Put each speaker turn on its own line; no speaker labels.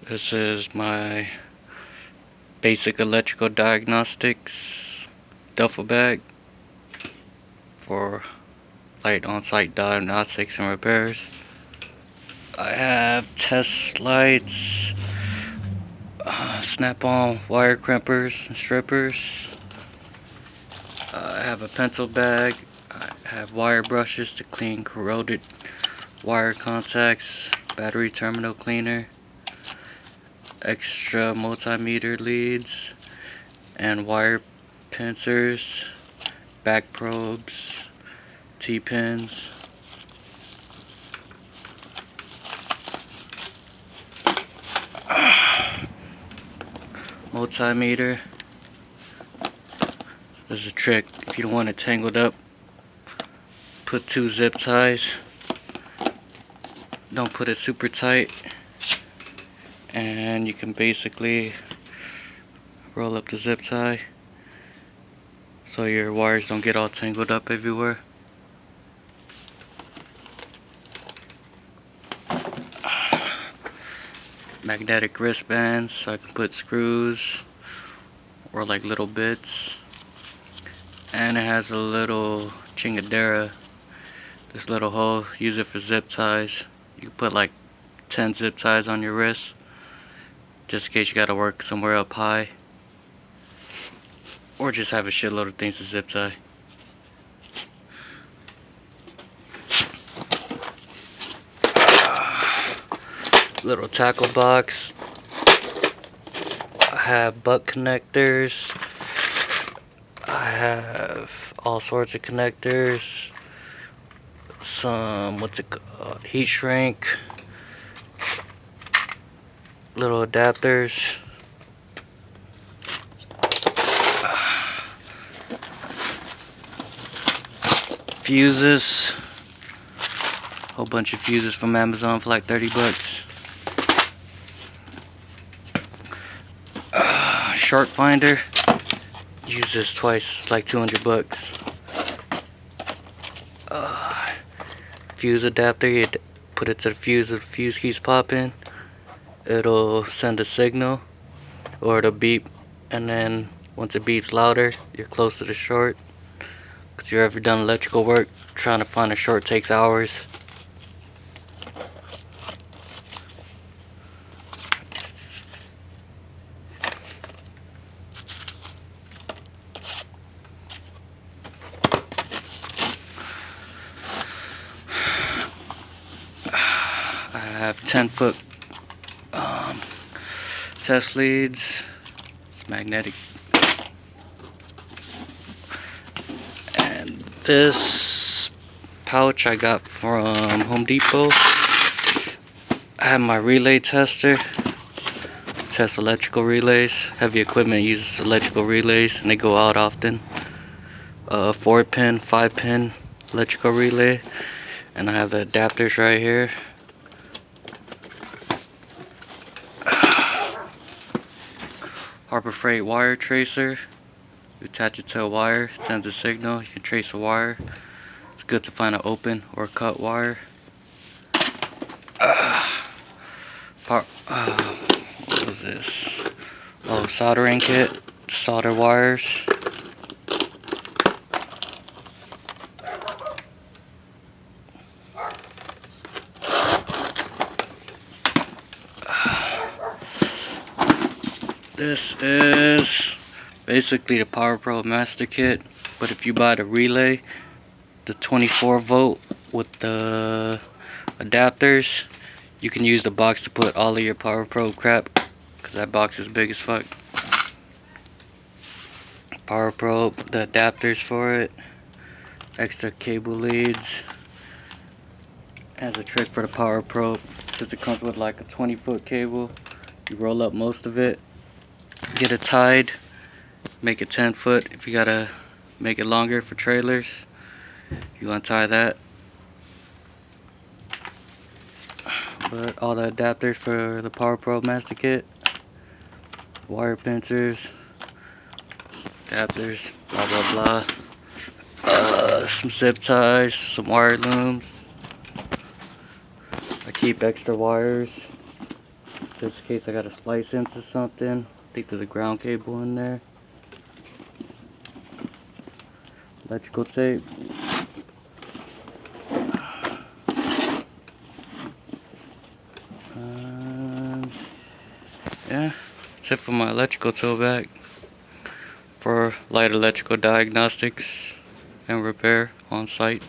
This is my basic electrical diagnostics duffel bag for light on-site diagnostics and repairs. I have test lights, snap-on wire crimpers and strippers. I have a pencil bag. I have wire brushes to clean corroded wire contacts, battery terminal cleaner, extra multimeter leads, and wire pincers, back probes, T-pins. Multimeter. There's a trick. If you don't want it tangled up, put 2 zip ties. Don't put it super tight. And you can basically roll up the zip tie so your wires don't get all tangled up everywhere. Magnetic wristbands so I can put screws or like little bits. And it has a little chingadera, this little hole. Use it for zip ties. You can put like 10 zip ties on your wrist just in case you gotta work somewhere up high, or just have a shitload of things to zip tie. Little tackle box. I have butt connectors. I have all sorts of connectors. Some, heat shrink. Little adapters. Fuses. Whole bunch of fuses from Amazon for like 30 bucks. Sharp finder. Use this twice, like 200 bucks. Fuse adapter, you put it to the fuse, if the fuse keeps popping, it'll send a signal, or it'll beep, and then once it beeps louder, you're close to the short. Because you've ever done electrical work, trying to find a short takes hours. I have 10-foot test leads. It's magnetic. And this pouch I got from Home Depot. I have my relay tester. Test electrical relays. Heavy equipment uses electrical relays and they go out often. 4-pin, 5-pin electrical relay. And I have the adapters right here. Harbor Freight wire tracer. You attach it to a wire, it sends a signal, you can trace a wire. It's good to find an open or cut wire. What was this? Oh, soldering kit to solder wires. This is basically the Power Pro Master Kit, but if you buy the relay, the 24 volt with the adapters, you can use the box to put all of your Power Pro crap, because that box is big as fuck. Power Pro, the adapters for it, extra cable leads. Has a trick for the Power Pro, since it comes with like a 20-foot cable. You roll up most of it, get it tied, make it 10 foot. If you gotta make it longer for trailers, you untie that. But all the adapters for the Power Pro Master Kit, wire pincers, adapters, blah blah blah. Some zip ties, some wire looms. I keep extra wires just in case I gotta slice into something. I think there's a ground cable in there. Electrical tape. Yeah, that's it for my electrical tool bag for light electrical diagnostics and repair on site.